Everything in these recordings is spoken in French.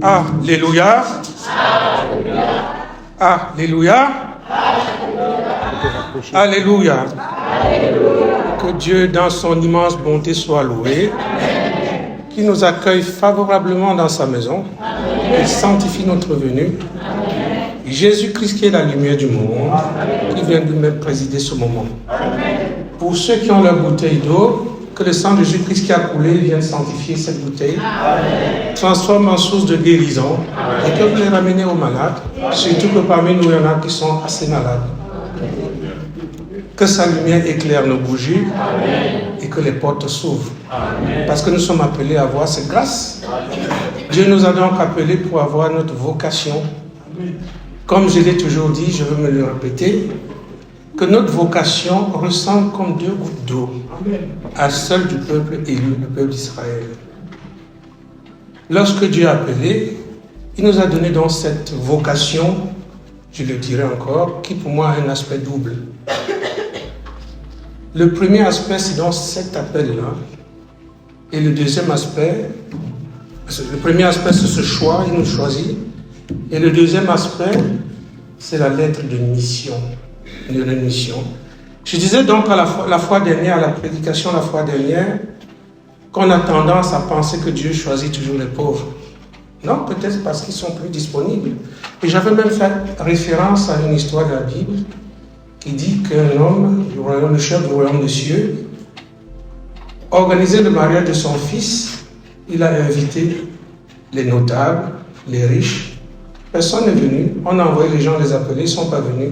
Alléluia. Alléluia. Alléluia. Que Dieu, dans son immense bonté, soit loué. Qu'il nous accueille favorablement dans sa maison. Qu'il sanctifie notre venue. Jésus-Christ qui est la lumière du monde, qui vient de même présider ce moment. Pour ceux qui ont leur bouteille d'eau, que le sang de Jésus-Christ qui a coulé vienne sanctifier cette bouteille, transforme en source de guérison, et que vous les ramenez aux malades, surtout que parmi nous, il y en a qui sont assez malades. Que sa lumière éclaire nos bougies et que les portes s'ouvrent. Parce que nous sommes appelés à voir cette grâce. Dieu nous a donc appelés pour avoir notre vocation. Comme je l'ai toujours dit, je veux me le répéter, que notre vocation ressemble comme 2 gouttes d'eau à celle du peuple élu, le peuple d'Israël. Lorsque Dieu a appelé, il nous a donné donc cette vocation, je le dirai encore, qui pour moi a un aspect double. Le premier aspect, c'est donc cet appel-là. Et le deuxième aspect, le premier aspect, c'est ce choix, il nous choisit. Et le deuxième aspect, c'est la lettre de mission. Je disais donc à la fois dernière, à la prédication la fois dernière, qu'on a tendance à penser que Dieu choisit toujours les pauvres. Non, peut-être parce qu'ils sont plus disponibles. Et j'avais même fait référence à une histoire de la Bible qui dit qu'un homme, le chef du royaume des cieux, organisait le mariage de son fils. Il a invité les notables, les riches. Personne n'est venu. On a envoyé les gens les appeler, ils ne sont pas venus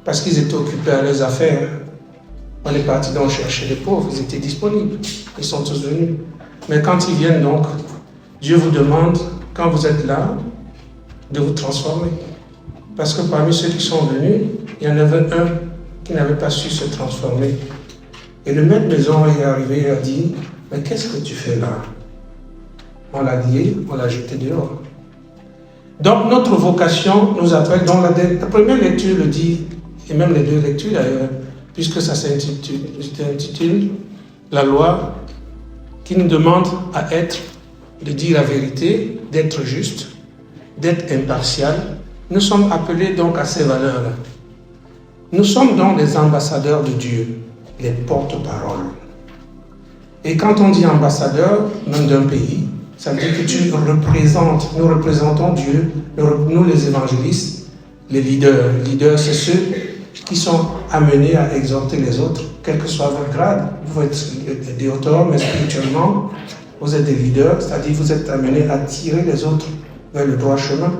parce qu'ils étaient occupés à leurs affaires. On est parti donc chercher les pauvres, ils étaient disponibles. Ils sont tous venus. Mais quand ils viennent donc, Dieu vous demande, quand vous êtes là, de vous transformer. Parce que parmi ceux qui sont venus, il y en avait un qui n'avait pas su se transformer. Et le maître maison est arrivé et a dit, mais qu'est-ce que tu fais là? On l'a lié, on l'a jeté dehors. Donc notre vocation nous appelle, dans la première lecture le dit, et même les 2 lectures d'ailleurs, puisque ça s'intitule la loi qui nous demande à être, de dire la vérité, d'être juste, d'être impartial. Nous sommes appelés donc à ces valeurs-là. Nous sommes donc les ambassadeurs de Dieu, les porte-paroles. Et quand on dit ambassadeur, même d'un pays, ça veut dire que tu représentes, nous représentons Dieu, nous les évangélistes, les leaders. Les leaders, c'est ceux qui sont amenés à exhorter les autres, quel que soit votre grade. Vous êtes des auteurs, mais spirituellement, vous êtes des leaders, c'est-à-dire vous êtes amenés à tirer les autres vers le droit chemin.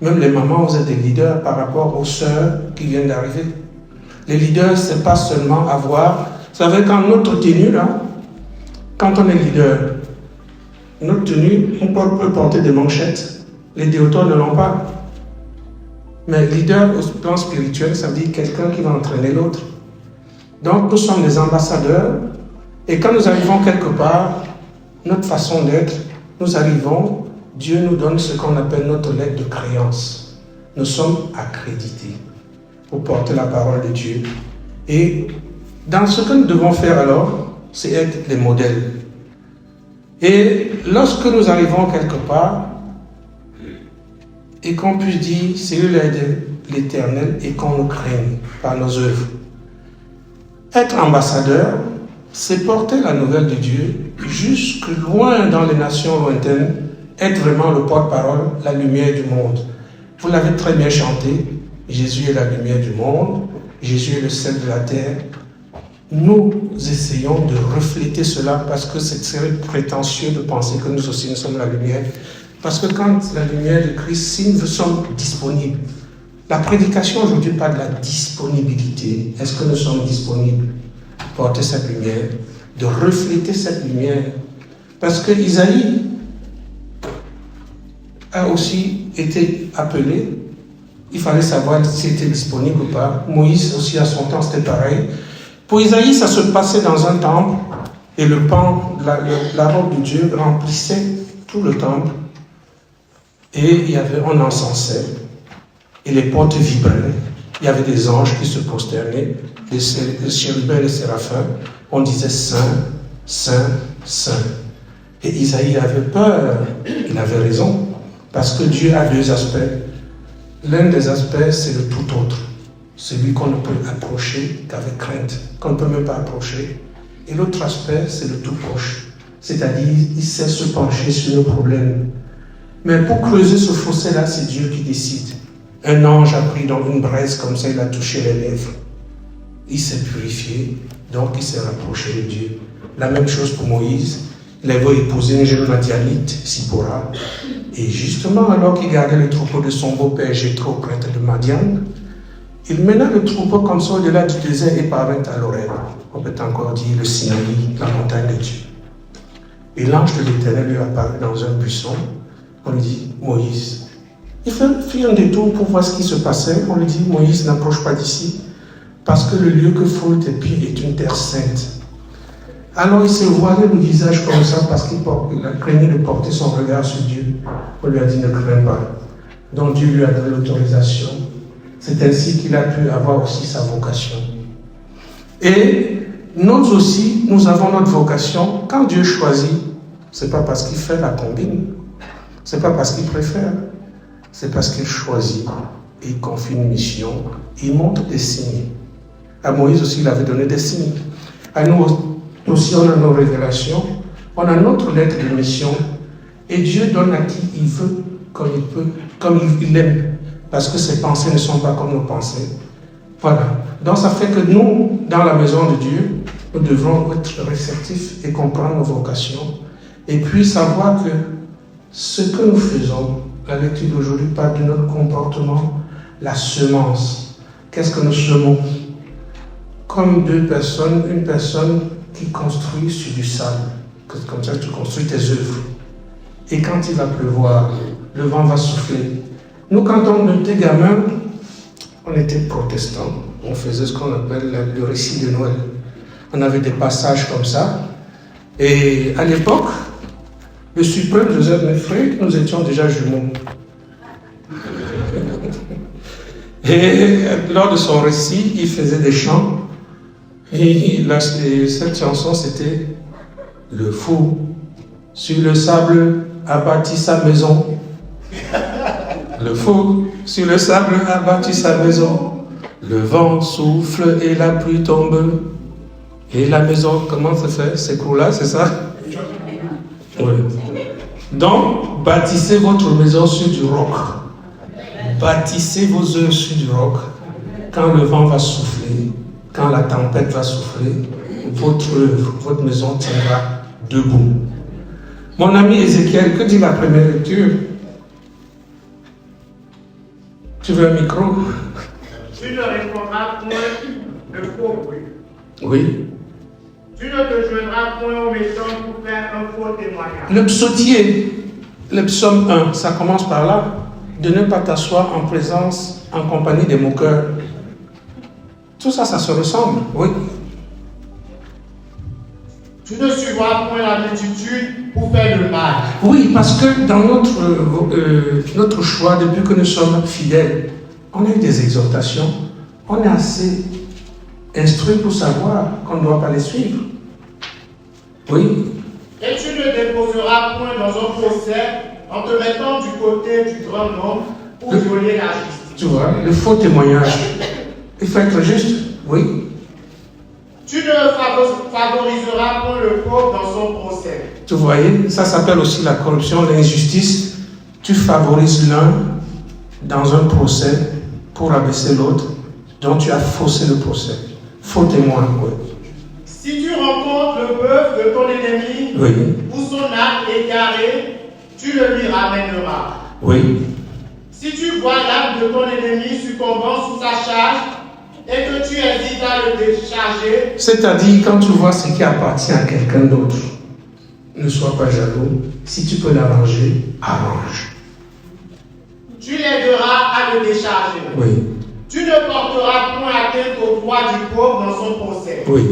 Même les mamans, vous êtes des leaders par rapport aux sœurs qui viennent d'arriver. Les leaders, ce n'est pas seulement avoir... Vous savez, quand notre tenue, là, quand on est leader, notre tenue, on peut porter des manchettes. Les déoteurs ne l'ont pas. Mais leader au plan spirituel, ça veut dire quelqu'un qui va entraîner l'autre. Donc nous sommes les ambassadeurs. Et quand nous arrivons quelque part, notre façon d'être, nous arrivons, Dieu nous donne ce qu'on appelle notre lettre de créance. Nous sommes accrédités pour porter la parole de Dieu. Et dans ce que nous devons faire alors, c'est être les modèles. Et lorsque nous arrivons quelque part, et qu'on puisse dire, c'est eux l'Éternel, et qu'on nous craigne par nos œuvres. Être ambassadeur, c'est porter la nouvelle de Dieu jusque loin dans les nations lointaines, être vraiment le porte-parole, la lumière du monde. Vous l'avez très bien chanté, Jésus est la lumière du monde, Jésus est le sel de la terre. Nous essayons de refléter cela parce que c'est très prétentieux de penser que nous aussi nous sommes la lumière. Parce que quand la lumière de Christ, si nous sommes disponibles, la prédication aujourd'hui parle de la disponibilité. Est-ce que nous sommes disponibles pour porter cette lumière, de refléter cette lumière? Parce que Isaïe a aussi été appelé, il fallait savoir s'il était disponible ou pas. Moïse aussi à son temps c'était pareil. Pour Isaïe, ça se passait dans un temple et le pan, la robe de Dieu remplissait tout le temple et on encensait. et les portes vibraient. Il y avait des anges qui se prosternaient, les chérubins et les séraphins. On disait Saint, Saint, Saint. Et Isaïe avait peur. Il avait raison. Parce que Dieu a deux aspects. L'un des aspects, c'est le tout autre. Celui qu'on ne peut approcher qu'avec crainte, qu'on ne peut même pas approcher. Et l'autre aspect, c'est le tout proche. C'est-à-dire, il sait se pencher sur nos problèmes. Mais pour creuser ce fossé-là, c'est Dieu qui décide. Un ange a pris dans une braise comme ça, il a touché les lèvres. Il s'est purifié, donc il s'est rapproché de Dieu. La même chose pour Moïse. Il avait épousé une jeune Madianite, Sipora. Et justement, alors qu'il gardait le troupeau de son beau-père Jéthro, prêtre de Madian, il mena le troupeau comme ça au-delà du désert et parvint à l'Horeb. On peut encore dire le Sinaï, la montagne de Dieu. Et l'ange de l'Éternel lui apparut dans un buisson. On lui dit, Moïse. Il fit un détour pour voir ce qui se passait. On lui dit, Moïse, n'approche pas d'ici, parce que le lieu que frôlent tes pieds est une terre sainte. Alors il s'est voilé le visage comme ça, parce qu'il a craigné de porter son regard sur Dieu. On lui a dit, ne crains pas. Donc Dieu lui a donné l'autorisation. C'est ainsi qu'il a pu avoir aussi sa vocation. Et nous aussi, nous avons notre vocation. Quand Dieu choisit, ce n'est pas parce qu'il fait la combine, ce n'est pas parce qu'il préfère, c'est parce qu'il choisit et il confie une mission, il montre des signes. À Moïse aussi, il avait donné des signes. À nous aussi, on a nos révélations, on a notre lettre de mission, et Dieu donne à qui il veut, comme il peut, comme il aime, parce que ses pensées ne sont pas comme nos pensées. Voilà. Donc ça fait que nous, dans la maison de Dieu, nous devrons être réceptifs et comprendre nos vocations, et puis savoir que ce que nous faisons, la lecture d'aujourd'hui parle de notre comportement, la semence. Qu'est-ce que nous semons? Comme deux personnes, une personne qui construit sur du sable. Comme ça, tu construis tes œuvres. Et quand il va pleuvoir, le vent va souffler. Nous, quand on était gamins, on était protestants. On faisait ce qu'on appelle le récit de Noël. On avait des passages comme ça. Et à l'époque, le suprême Joseph Meffray, nous étions déjà jumeaux. Et lors de son récit, il faisait des chants. Et cette chanson, c'était « Le fou sur le sable a bâti sa maison. Le fou sur le sable a bâti sa maison. Le vent souffle et la pluie tombe. Et la maison, comment ça fait? S'écroula, c'est ça? Oui. Donc, bâtissez votre maison sur du roc. Bâtissez vos œuvres sur du roc. Quand le vent va souffler, quand la tempête va souffler, votre œuvre, votre maison tiendra debout. Mon ami Ézéchiel, que dit la première lecture? Tu veux un micro? Tu ne répondras point de faux bruit. Oui. Tu ne te joindras point aux méchants pour faire un faux témoignage. Le psautier, le psaume 1, ça commence par là. De ne pas t'asseoir en présence, en compagnie des moqueurs. Tout ça, ça se ressemble, oui. Tu ne suivras point la multitude pour faire le mal. Oui, parce que dans notre choix, depuis que nous sommes fidèles, on a eu des exhortations, on est assez instruit pour savoir qu'on ne doit pas les suivre. Oui. Et tu ne déposeras point dans un procès en te mettant du côté du grand nombre pour violer la justice. Tu vois, le faux témoignage. Il faut être juste, oui. Tu ne favoriseras point le pauvre dans son procès. Tu voyez, ça s'appelle aussi la corruption, l'injustice. Tu favorises l'un dans un procès pour abaisser l'autre, donc tu as faussé le procès. Faux témoin, oui. Si tu rencontres le bœuf de ton ennemi, oui, ou son âme égarée, tu le lui ramèneras. Oui. Si tu vois l'âme de ton ennemi succombant sous sa charge, et que tu hésites à le décharger, c'est-à-dire quand tu vois ce qui appartient à quelqu'un d'autre, ne sois pas jaloux. Si tu peux l'arranger, arrange. Tu l'aideras à le décharger. Oui. Tu ne porteras point atteinte au droit du pauvre dans son procès. Oui.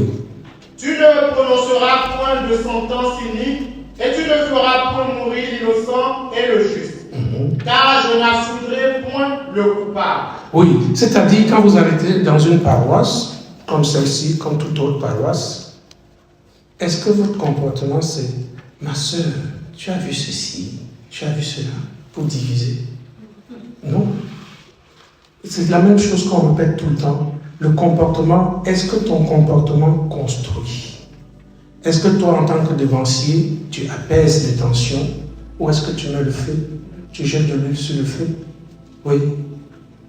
Tu ne prononceras point de sentence inique, et tu ne feras point mourir l'innocent et le juste. Car je n'assoudrai point le coupable. Oui, c'est-à-dire quand vous arrêtez dans une paroisse, comme celle-ci, comme toute autre paroisse, est-ce que votre comportement c'est « Ma soeur, tu as vu ceci, tu as vu cela » pour diviser? Non. C'est la même chose qu'on répète tout le temps. Le comportement, est-ce que ton comportement construit? Est-ce que toi, en tant que dévancier, tu apaises les tensions? Ou est-ce que tu mets le feu? Tu jettes de l'huile sur le feu? Oui.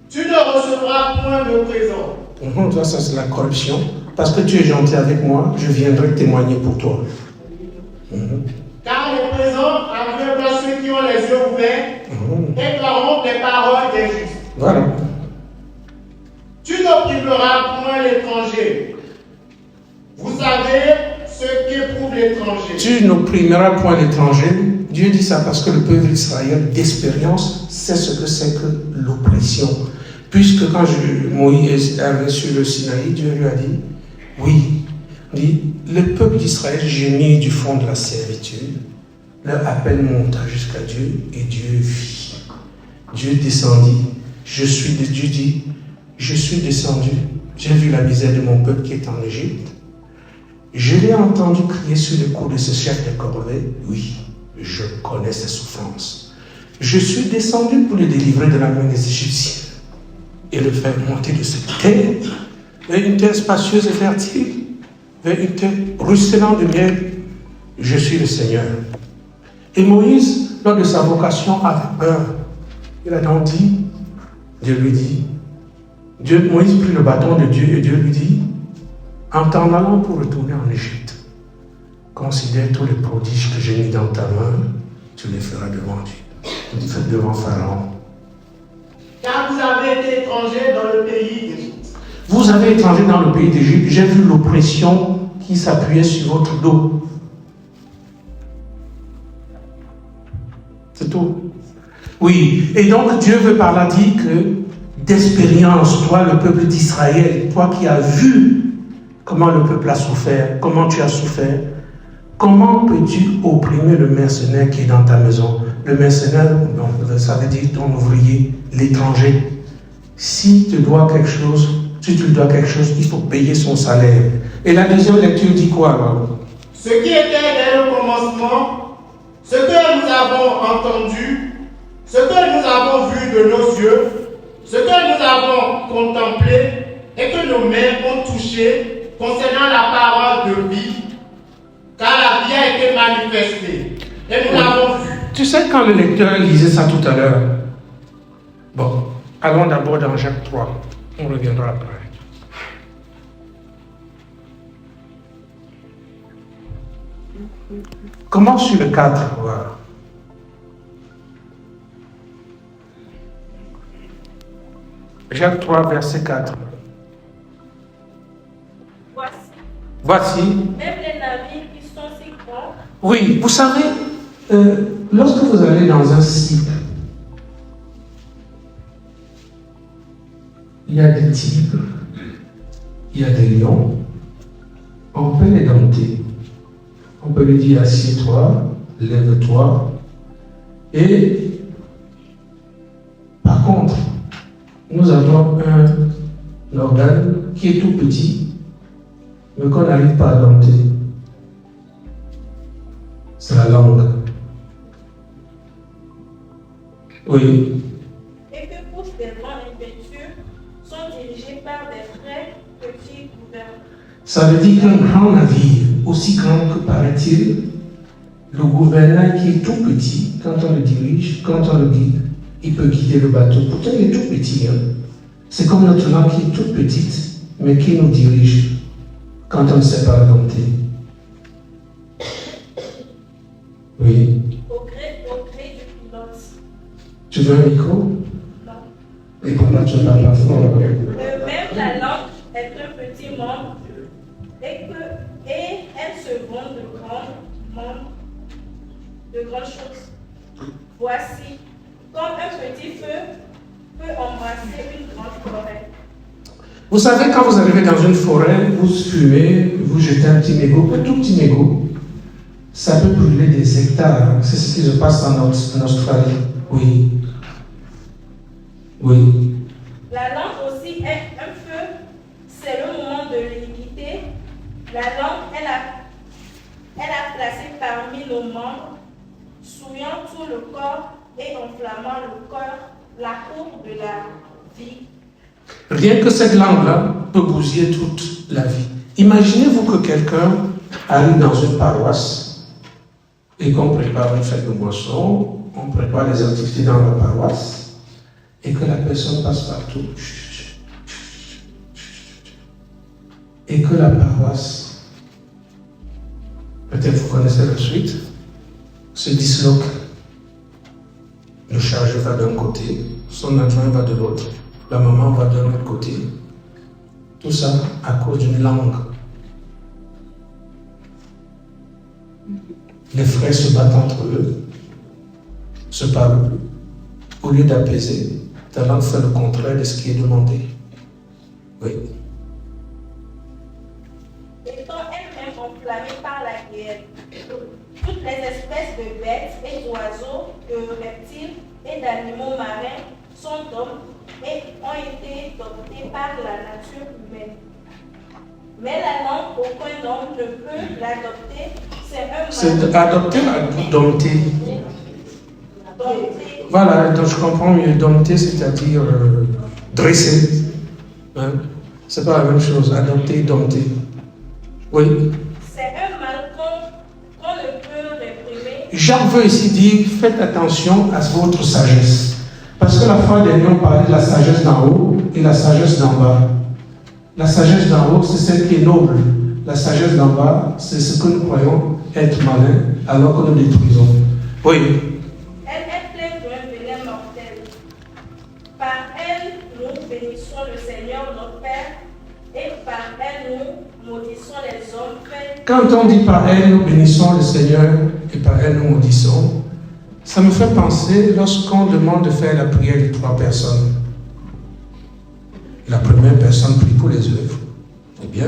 Tu ne recevras point de présent. Ça, c'est la corruption. Parce que tu es gentil avec moi, je viendrai témoigner pour toi. Car les présents aveuglent ceux qui ont les yeux ouverts et corrompent les paroles des justes. Voilà. Tu n'opprimeras point l'étranger. Vous savez ce qu'éprouve l'étranger. Tu n'opprimeras point l'étranger. Dieu dit ça parce que le peuple d'Israël, d'expérience, sait ce que c'est que l'oppression. Puisque quand Moïse est arrivé sur le Sinaï, Dieu lui a dit, oui, dit, le peuple d'Israël gémit du fond de la servitude, leur appel monta jusqu'à Dieu et Dieu vit. Dieu descendit. Dieu dit, je suis descendu, j'ai vu la misère de mon peuple qui est en Égypte. Je l'ai entendu crier sur le cou de ce chef de corvée. Oui, je connais ses souffrances. Je suis descendu pour le délivrer de la main des Égyptiens et le faire monter de cette terre vers une terre spacieuse et fertile, vers une terre ruisselante de miel. Je suis le Seigneur. Et Moïse, lors de sa vocation, avait peur. Il a donc dit, Dieu lui dit, Moïse prit le bâton de Dieu et Dieu lui dit, en t'en allant pour retourner en Égypte, considère tous les prodiges que j'ai mis dans ta main, tu les feras devant Dieu, devant Pharaon. Car vous avez été étrangers dans le pays d'Égypte. Vous avez étrangers dans le pays d'Égypte, j'ai vu l'oppression qui s'appuyait sur votre dos. C'est tout. Oui, et donc Dieu veut par là dire que d'expérience, toi le peuple d'Israël, toi qui as vu comment le peuple a souffert, comment tu as souffert, comment peux-tu opprimer le mercenaire qui est dans ta maison? Le mercenaire, ça veut dire ton ouvrier, l'étranger. Si tu dois quelque chose, il faut payer son salaire. Et la deuxième lecture dit quoi alors? Ce qui était dès le commencement, ce que nous avons entendu, ce que nous avons vu de nos yeux, ce que nous avons contemplé et que nos mains ont touché concernant la parole de vie, car la vie a été manifestée et nous l'avons vue. Tu sais, quand le lecteur lisait ça tout à l'heure, bon, allons d'abord dans Jacques 3, on reviendra après. Commence sur le 4, voilà. Jacques 3, verset 4. Voici. Même les navires qui sont si grands. Oui, vous savez, lorsque vous allez dans un site, il y a des tigres, il y a des lions, on peut les dompter. On peut lui dire assieds-toi, lève-toi. Et par contre, nous avons un organe qui est tout petit, mais qu'on n'arrive pas à dompter. C'est la langue. Oui. Et que tous les vents impétueux sont dirigés par des très petits gouvernements. Ça veut dire qu'un grand navire, aussi grand que paraît-il, le gouverneur qui est tout petit, quand on le dirige, quand on le guide, il peut guider le bateau. Pourtant, il est tout petit. Hein? C'est comme notre langue qui est toute petite, mais qui nous dirige quand on ne sait pas dompter. Oui. Au gré du pilote. Tu veux un micro? Non. Et pourquoi tu ne parles pas fort? Même la langue est un petit membre et elle se vend de grandes choses. Voici, comme un petit feu peut embrasser une grande forêt. Vous savez, quand vous arrivez dans une forêt, vous fumez, vous jetez un petit mégot, un tout petit mégot, ça peut brûler des hectares. C'est ce qui se passe en Australie. Oui. Oui. La langue aussi est un feu, c'est le moment de l'iniquité. La langue, elle a placé parmi nos membres, souillant tout le corps et enflammant le cœur, la cour de la vie. Rien que cette langue-là peut bousiller toute la vie. Imaginez-vous que quelqu'un arrive dans une paroisse et qu'on prépare une fête de moisson, on prépare les activités dans la paroisse et que la personne passe partout et que la paroisse, peut-être vous connaissez la suite, se disloque. Le chargé va d'un côté, son adjoint va de l'autre, la maman va d'un autre côté. Tout ça à cause d'une langue. Les frères se battent entre eux, se parlent plus. Au lieu d'apaiser, ta langue fait le contraire de ce qui est demandé. Oui. Étant elle-même enflammée par la guerre, toutes les espèces de bêtes et d'oiseaux, de reptiles et d'animaux marins sont d'hommes et ont été domptés par la nature humaine. Mais la langue, aucun homme ne peut l'adopter. C'est adopter ou dompter. Dompter. Voilà, donc je comprends mieux. Dompter, c'est-à-dire dresser. Hein? C'est pas la même chose. Adopter, dompter. Oui. C'est un mal qu'on ne peut réprimer. Jacques veut ici dire, faites attention à votre sagesse. Parce que la fois dernière, on parlait de la sagesse d'en haut et la sagesse d'en bas. La sagesse d'en haut, c'est celle qui est noble. La sagesse d'en bas, c'est ce que nous croyons être malin alors que nous détruisons. Oui. Elle est pleine d'un venin mortel. Par elle, nous bénissons le Seigneur notre Père, et par elle, nous maudissons les hommes faits. Quand on dit par elle, nous bénissons le Seigneur et par elle, nous maudissons, ça me fait penser lorsqu'on demande de faire la prière de 3 personnes. La première personne prie pour les œuvres. Eh bien,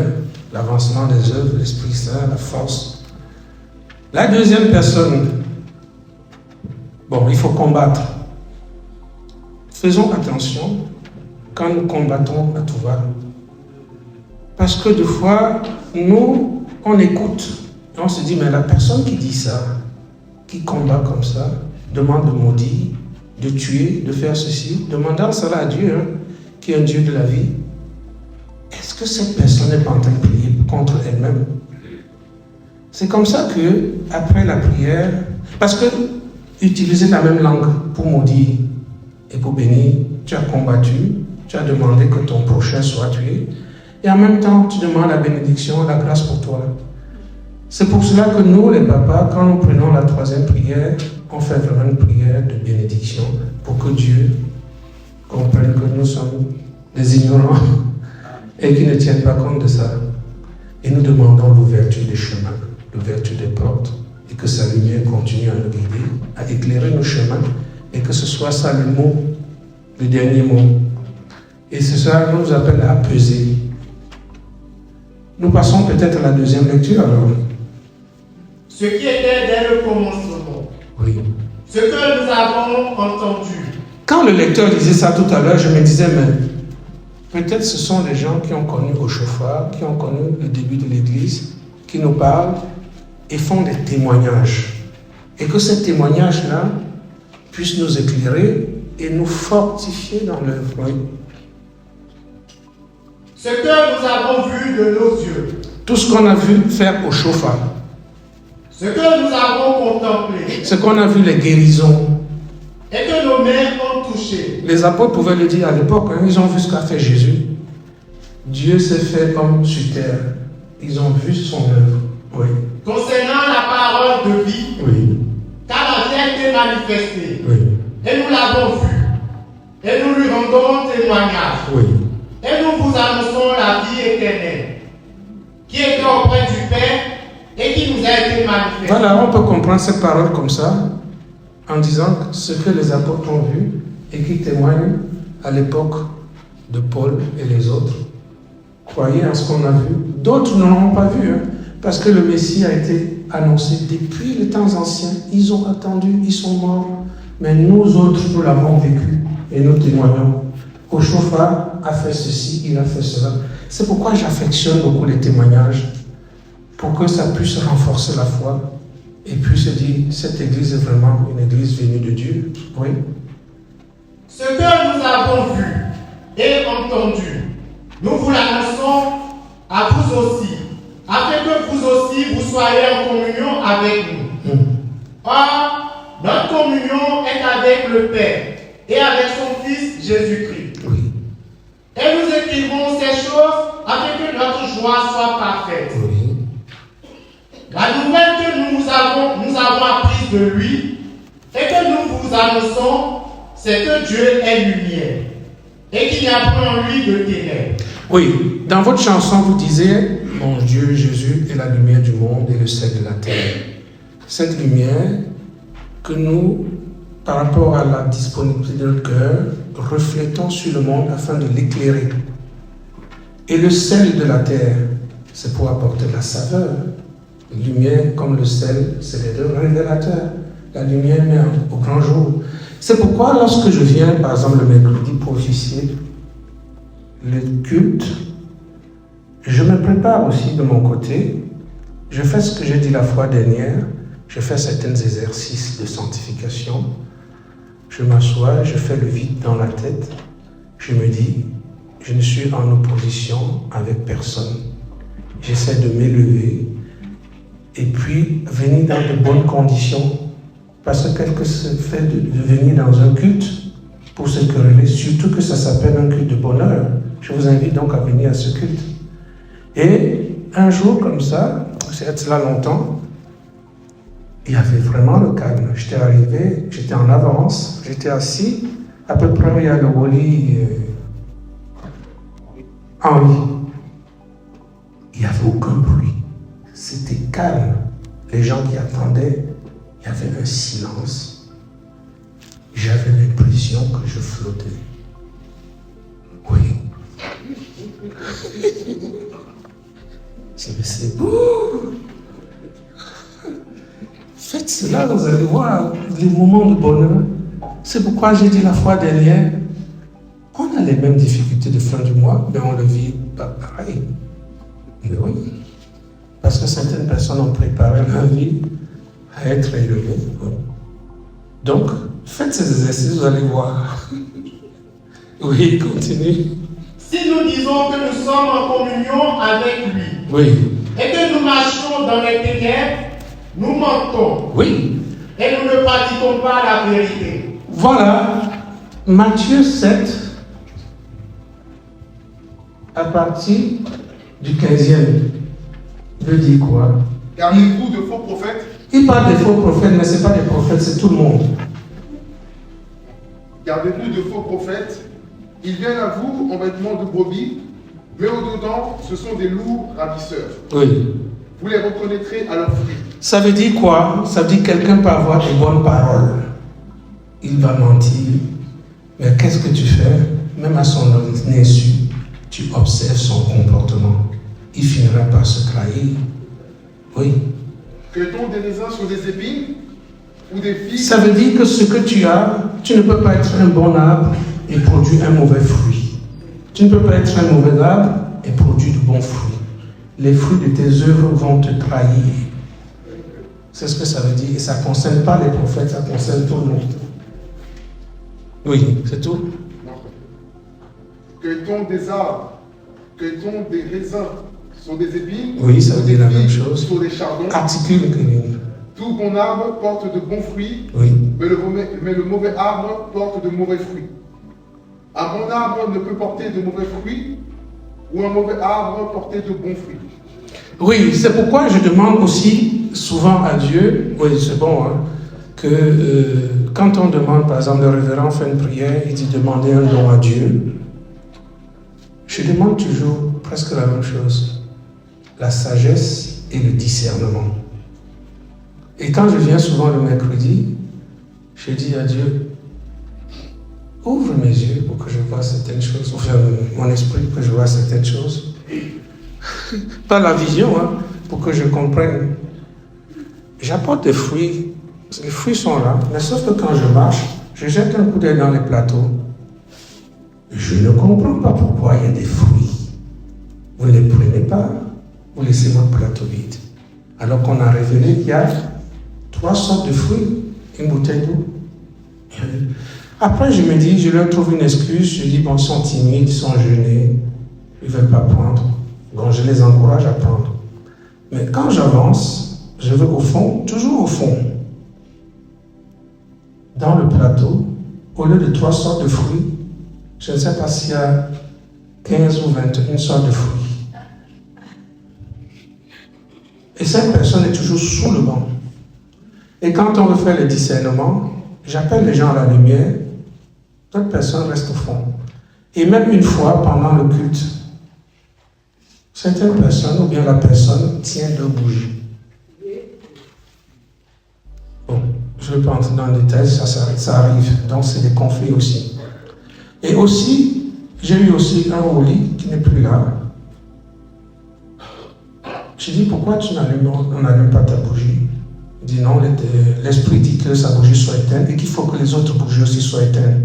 l'avancement des œuvres, l'Esprit Saint, la force. La deuxième personne, bon, il faut combattre. Faisons attention quand nous combattons à tout va. Parce que des fois, nous, on écoute. Et on se dit, mais la personne qui dit ça, qui combat comme ça, demande de maudire, de tuer, de faire ceci, demandant cela à Dieu, hein, qui est un Dieu de la vie. Est-ce que cette personne n'est pas en train de prier contre elle-même? C'est comme ça que, après la prière, parce que utiliser la même langue pour maudire et pour bénir, tu as combattu, tu as demandé que ton prochain soit tué, et en même temps, tu demandes la bénédiction, la grâce pour toi. C'est pour cela que nous, les papas, quand nous prenons la 3e prière, on fait vraiment une prière de bénédiction pour que Dieu comprenne que nous sommes des ignorants et qui ne tiennent pas compte de ça. Et nous demandons l'ouverture des chemins, l'ouverture des portes, et que sa lumière continue à nous guider, à éclairer nos chemins, et que ce soit ça le mot, le dernier mot. Et c'est ça qui nous appelle à peser. Nous passons peut-être à la 2e lecture alors. Ce qui était dès le commencement. Oui. Ce que nous avons entendu. Quand le lecteur disait ça tout à l'heure, je me disais, mais peut-être ce sont des gens qui ont connu au chauffard, qui ont connu le début de l'Église, qui nous parlent et font des témoignages. Et que ces témoignages-là puissent nous éclairer et nous fortifier dans l'œuvre. Oui. Ce que nous avons vu de nos yeux. Tout ce qu'on a vu faire au chauffard. Ce que nous avons contemplé. Ce qu'on a vu, les guérisons. Et que nos mains ont touché. Les apôtres pouvaient le dire à l'époque, hein, ils ont vu ce qu'a fait Jésus. Dieu s'est fait homme sur terre. Ils ont vu son œuvre. Oui. Concernant la parole de vie. Oui. Car la vie a été manifestée. Oui. Et nous l'avons vue. Et nous lui rendons témoignage. Oui. Et nous vous annonçons la vie éternelle, qui était auprès du Père et qui nous a été manifestée. Voilà, on peut comprendre cette parole comme ça, en disant que ce que les apôtres ont vu et qui témoignent à l'époque de Paul et les autres. Croyez en ce qu'on a vu. D'autres ne l'ont pas vu, hein, parce que le Messie a été annoncé depuis les temps anciens. Ils ont attendu, ils sont morts. Mais nous autres, nous l'avons vécu et nous témoignons. Ochofa a fait ceci, il a fait cela. C'est pourquoi j'affectionne beaucoup les témoignages, pour que ça puisse renforcer la foi et puis se dire, cette église est vraiment une église venue de Dieu. Oui. Ce que nous avons vu et entendu, nous vous l'annonçons à vous aussi, afin que vous aussi vous soyez en communion avec nous. Or, notre communion est avec le Père et avec son Fils Jésus-Christ. Oui. Et nous écrivons ces choses afin que notre joie soit parfaite. Oui. La nouvelle que nous avons apprise de lui et que nous vous annonçons, c'est que Dieu est lumière et qu'il n'y a point en lui de ténèbres. Oui, dans votre chanson, vous disiez, mon Dieu Jésus est la lumière du monde et le sel de la terre. Cette lumière que nous, par rapport à la disponibilité de notre cœur, reflétons sur le monde afin de l'éclairer. Et le sel de la terre, c'est pour apporter de la saveur. La lumière, comme le sel, c'est les deux révélateurs. La lumière met au grand jour. C'est pourquoi lorsque je viens, par exemple, le mercredi pour officier le culte, je me prépare aussi de mon côté. Je fais ce que j'ai dit la fois dernière. Je fais certains exercices de sanctification. Je m'assois, je fais le vide dans la tête. Je me dis, je ne suis en opposition avec personne. J'essaie de m'élever et puis venir dans de bonnes conditions. Parce que quelque chose se fait de venir dans un culte pour se quereller, surtout que ça s'appelle un culte de bonheur. Je vous invite donc à venir à ce culte. Et un jour comme ça, c'est là longtemps, il y avait vraiment le calme. J'étais arrivé, j'étais en avance, j'étais assis, à peu près où il y a le Woli Henri. Il n'y avait aucun bruit. C'était calme. Les gens qui attendaient, il y avait un silence. J'avais l'impression que je flottais. Oui. C'est beau. Faites cela, vous allez voir les moments de bonheur. C'est pourquoi j'ai dit la fois dernière, on a les mêmes difficultés de fin du mois, mais on ne le vit pas pareil. Mais oui. Parce que certaines personnes ont préparé leur vie à être élevées. Donc, faites ces exercices, vous allez voir. Oui, continue. Si nous disons que nous sommes en communion avec lui, Oui. et que nous marchons dans les ténèbres, nous mentons. Oui. Et nous ne pratiquons pas la vérité. Voilà. Matthieu 7, à partir du 15e, il dit quoi? Gardez-vous de faux prophètes. Il parle des faux prophètes, mais ce n'est pas des prophètes, c'est tout le monde. Gardez-vous de faux prophètes. Ils viennent à vous en vêtements de brebis, mais au-dedans, ce sont des loups ravisseurs. Oui. Vous les reconnaîtrez à leurs fruits. Ça veut dire quoi? Ça veut dire que quelqu'un peut avoir des bonnes paroles. Il va mentir. Mais qu'est-ce que tu fais? Même à son insu, tu observes son comportement. Il finira par se trahir. Oui. Cueille-t-on des raisins sur des épines ou des figues? Ça veut dire que ce que tu as, tu ne peux pas être un bon arbre et produire un mauvais fruit. Tu ne peux pas être un mauvais arbre et produire de bons fruits. Les fruits de tes œuvres vont te trahir. C'est ce que ça veut dire. Et ça ne concerne pas les prophètes, ça concerne tout le monde. Oui, c'est tout. Cueille-t-on des arbres? Cueille-t-on des raisins sur des épines? Oui, ça veut dire la même figues chose. sur des chardons? Articule, Kevin. Tout bon arbre porte de bons fruits, Oui. mais le mauvais arbre porte de mauvais fruits. Un bon arbre ne peut porter de mauvais fruits, ou un mauvais arbre porter de bons fruits. Oui, c'est pourquoi je demande aussi souvent à Dieu, oui c'est bon, hein, que quand on demande, par exemple, le révérend fait une prière, il dit demander un don à Dieu. Je demande toujours presque la même chose, la sagesse et le discernement. Et quand je viens souvent le mercredi, je dis à Dieu, ouvre mes yeux pour que je vois certaines choses, ouvre mon esprit pour que je vois certaines choses. Pas la vision, hein, pour que je comprenne. J'apporte des fruits, les fruits sont là, mais sauf que quand je marche, je jette un coup d'œil dans les plateaux. Je ne comprends pas pourquoi il y a des fruits. Vous ne les prenez pas, vous laissez votre plateau vide. Alors qu'on a révélé qu'il y a 3 sortes de fruits, une bouteille d'eau. Après, je me dis, je leur trouve une excuse, je dis, bon, ils sont timides, ils sont gênés, ils ne veulent pas prendre. Donc, je les encourage à prendre. Mais quand j'avance, je vais au fond, toujours au fond. Dans le plateau, au lieu de 3 sortes de fruits, je ne sais pas s'il y a 15 ou 21 sortes de fruits. Et cette personne est toujours sous le banc. Et quand on veut faire le discernement, j'appelle les gens à la lumière, d'autres personnes restent au fond. Et même une fois, pendant le culte, certaines personnes, ou bien la personne, tient 2 bougies. Bon, je ne vais pas entrer dans le détail, ça arrive. Donc c'est des conflits aussi. Et aussi, j'ai eu aussi un au lit qui n'est plus là. J'ai dit, pourquoi tu n'allumes pas ta bougie? Il dit, non, l'esprit dit que sa bougie soit éteinte et qu'il faut que les autres bougies aussi soient éteintes.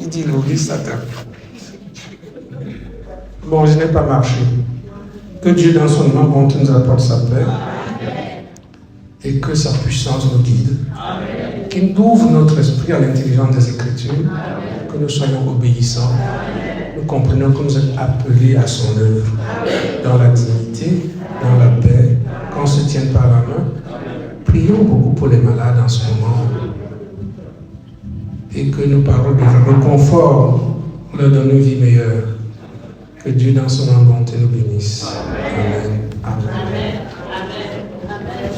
Il dit, l'oubli, Satan. Bon, je n'ai pas marché. Que Dieu, dans son nom, bonté, nous apporte sa paix. Et que sa puissance nous guide. Qu'il ouvre notre esprit à l'intelligence des Écritures. Que nous soyons obéissants. Nous comprenons que nous sommes appelés à son œuvre. Dans la dignité, dans la paix, qu'on se tienne par la main. Prions beaucoup pour les malades en ce moment. Et que nos paroles de réconfort leur donnent une vie meilleure. Que Dieu, dans son bonté, nous bénisse. Amen. Amen. Amen. Amen.